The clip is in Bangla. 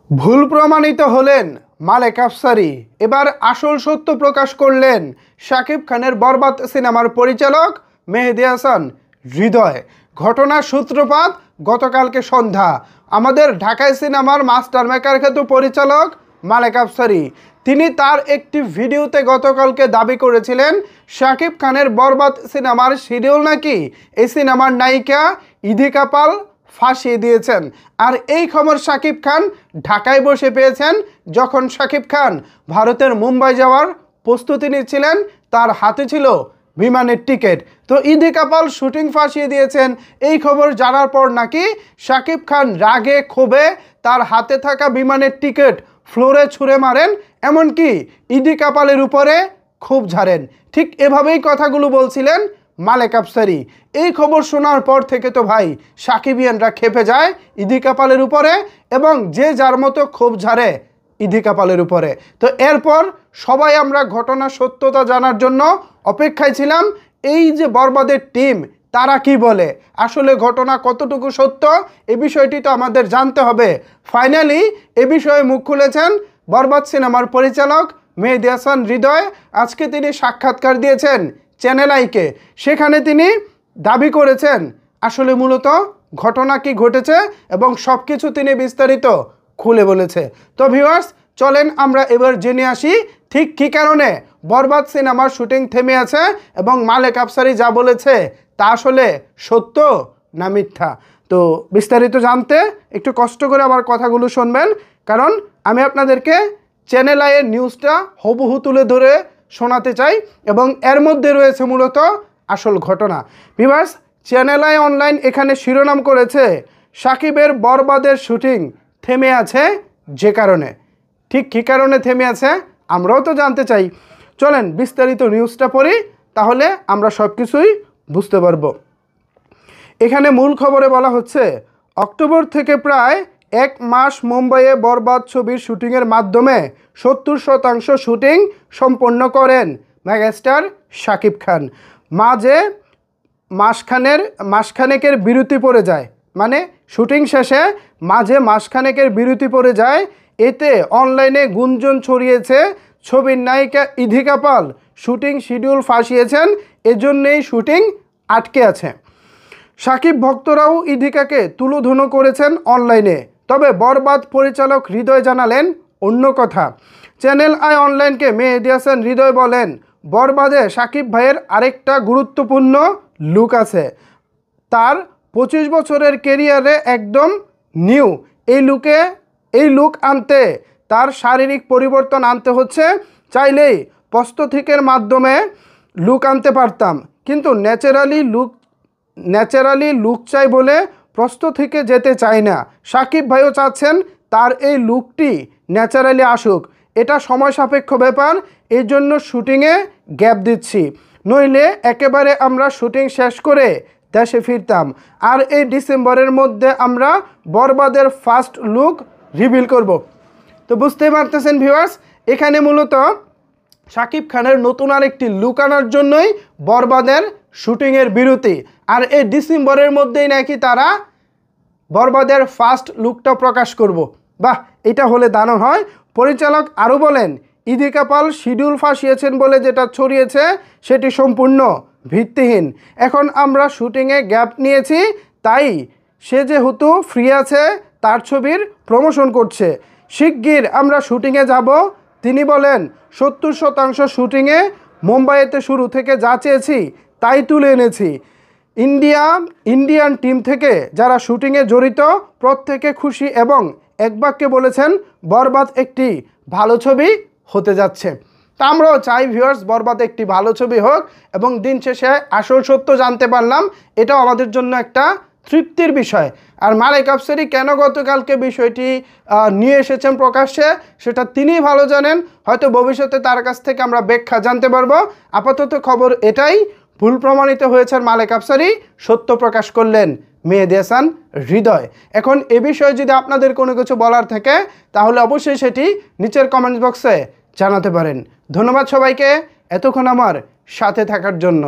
ভুল প্রমাণিত হলেন মালেক আফসারী। এবার আসল সত্য প্রকাশ করলেন শাকিব খানের বরবাদ সিনেমার পরিচালক মেহেদী হাসান হৃদয়। ঘটনার সূত্রপাত গতকালকে সন্ধ্যা। আমাদের ঢাকায় সিনেমার মাস্টার মেকার খ্যাত পরিচালক মালেক আফসারী তিনি তার একটি ভিডিওতে গতকালকে দাবি করেছিলেন শাকিব খানের বরবাদ সিনেমার শিডিউল নাকি এই সিনেমার নায়িকা ইধিকা পাল ফাঁসিয়ে দিয়েছেন। আর এই খবর শাকিব খান ঢাকায় বসে পেয়েছেন যখন শাকিব খান ভারতের মুম্বাই যাওয়ার প্রস্তুতি নিচ্ছিলেন। তার হাতে ছিল বিমানের টিকিট। তো ইধিকা পাল শুটিং ফাঁসিয়ে দিয়েছেন এই খবর জানার পর নাকি শাকিব খান রাগে ক্ষোভে তার হাতে থাকা বিমানের টিকিট ফ্লোরে ছুঁড়ে মারেন, এমনকি ইধিকা পালের উপরে ক্ষোভ ঝাড়েন। ঠিক এভাবেই কথাগুলো বলছিলেন মালেক আফসারী। এই খবর শোনার পর থেকে তো ভাই সাকিবিয়ানরা খেপে যায় ইধিকা পালের উপরে এবং যে যার মতো ক্ষোভ ঝাড়ে ইধিকা পালের উপরে। তো এরপর সবাই আমরা ঘটনার সত্যতা জানার জন্য অপেক্ষায় ছিলাম। এই যে বরবাদের টিম তারা কি বলে, আসলে ঘটনা কতটুকু সত্য এ বিষয়টি তো আমাদের জানতে হবে। ফাইনালি এ বিষয়ে মুখ খুলেছেন বরবাদ সিনেমার পরিচালক মেহেদী হাসান হৃদয়। আজকে তিনি সাক্ষাৎকার দিয়েছেন চ্যানেল আইকে। সেখানে তিনি দাবি করেছেন আসলে মূলত ঘটনা কি ঘটেছে এবং সব কিছু তিনি বিস্তারিত খুলে বলেছে। তো ভিউয়ার্স, চলেন আমরা এবার জেনে আসি ঠিক কী কারণে বরবাদ সিনেমার শুটিং থেমে আছে এবং মালেক আফসারী যা বলেছে তা আসলে সত্য না মিথ্যা। তো বিস্তারিত জানতে একটু কষ্ট করে আবার কথাগুলো শুনবেন, কারণ আমি আপনাদেরকে চ্যানেল আইয়ের নিউজটা হুবহু তুলে ধরে শোনাতে চাই এবং এর মধ্যে রয়েছে মূলত আসল ঘটনা। ভিউয়ার্স, চ্যানেল আই অনলাইন এখানে শিরোনাম করেছে শাকিবের বরবাদের শুটিং থেমে আছে যে কারণে। ঠিক কী কারণে থেমে আছে আমরাও তো জানতে চাই। চলেন বিস্তারিত নিউজটা পড়ি, তাহলে আমরা সব কিছুই বুঝতে পারবো। এখানে মূল খবরে বলা হচ্ছে অক্টোবর থেকে প্রায় 1 মাস মুম্বাইয়ে বরবাদ ছবির শুটিংয়ের মাধ্যমে 70% শুটিং সম্পন্ন করেন মেগাস্টার শাকিব খান। মাঝে মাসখানেকের বিরতি পড়ে যায়, মানে শুটিং শেষে মাঝে মাসখানেকের বিরতি পড়ে যায়। এতে অনলাইনে গুঞ্জন ছড়িয়েছে ছবির নায়িকা ইধিকা পাল শুটিং শিডিউল ফাঁসিয়েছেন, এজন্যই শুটিং আটকে আছে। শাকিব ভক্তরাও ইধিকাকে তুলোধুনো করেছেন অনলাইনে। তবে বরবাদ পরিচালক হৃদয় জানালেন অন্য কথা। চ্যানেল আই অনলাইনকে মেহেদী হাসান হৃদয় বলেন, বরবাদে শাকিব ভাইয়ের আরেকটা গুরুত্বপূর্ণ লুক আছে। তার 25 বছরের কেরিয়ারে একদম নিউ। এই লুক আনতে তার শারীরিক পরিবর্তন আনতে হচ্ছে। চাইলেই প্রস্থেটিকের মাধ্যমে লুক আনতে পারতাম, কিন্তু ন্যাচারালি লুক চাই বলে প্রস্থেটিকে যেতে চাই না। শাকিব ভাইও চাচ্ছেন তার এই লুকটি ন্যাচারালি আসুক। এটা সময় সাপেক্ষ ব্যাপার, এই জন্য শুটিংয়ে গ্যাপ দিচ্ছি, নইলে একেবারে আমরা শুটিং শেষ করে দেশে ফিরতাম। আর এই ডিসেম্বরের মধ্যে আমরা বরবাদের ফার্স্ট লুক রিভিল করব। তো বুঝতেই পারতেছেন ভিউয়ার্স, এখানে মূলত শাকিব খানের নতুন আরেকটি লুক আনার জন্যই বরবাদের শুটিংয়ের বিরতি। আর এই ডিসেম্বরের মধ্যেই নাকি তারা বরবাদের ফার্স্ট লুকটা প্রকাশ করব। বাহ, এটা হলে দারুণ হয়। পরিচালক আরও বলেন, ইধিকা পাল শিডিউল ফাঁসিয়েছেন বলে যেটা ছড়িয়েছে সেটি সম্পূর্ণ ভিত্তিহীন। এখন আমরা শুটিংয়ে গ্যাপ নিয়েছি, তাই সে যেহেতু ফ্রি আছে তার ছবির প্রমোশন করছে। শিগগির আমরা শুটিংয়ে যাব। তিনি বলেন, 70% শুটিংয়ে মুম্বাইতে শুরু থেকে যা চেয়েছি তাই তুলে এনেছি। ইন্ডিয়ান টিম থেকে যারা শুটিংয়ে জড়িত প্রত্যেকে খুশি এবং এক বাক্যে বলেছেন বরবাদ একটি ভালো ছবি হতে যাচ্ছে। তা আমরাও চাই ভিউয়ার্স বরবাদ একটি ভালো ছবি হোক এবং দিন শেষে আসল সত্য জানতে পারলাম, এটাও আমাদের জন্য একটা তৃপ্তির বিষয়। আর মালেক আফসারী কেন গতকালকে বিষয়টি নিয়ে এসেছেন প্রকাশ্যে সেটা তিনিই ভালো জানেন। হয়তো ভবিষ্যতে তার কাছ থেকে আমরা ব্যাখ্যা জানতে পারবো। আপাতত খবর এটাই, ভুল প্রমাণিত হয়েছেন মালেক আফসারী, সত্য প্রকাশ করলেন মেহেদী হাসান হৃদয়। এখন এ বিষয়ে যদি আপনাদের কোনো কিছু বলার থাকে তাহলে অবশ্যই সেটি নিচের কমেন্ট বক্সে জানাতে পারেন। ধন্যবাদ সবাইকে এতক্ষণ আমার সাথে থাকার জন্য।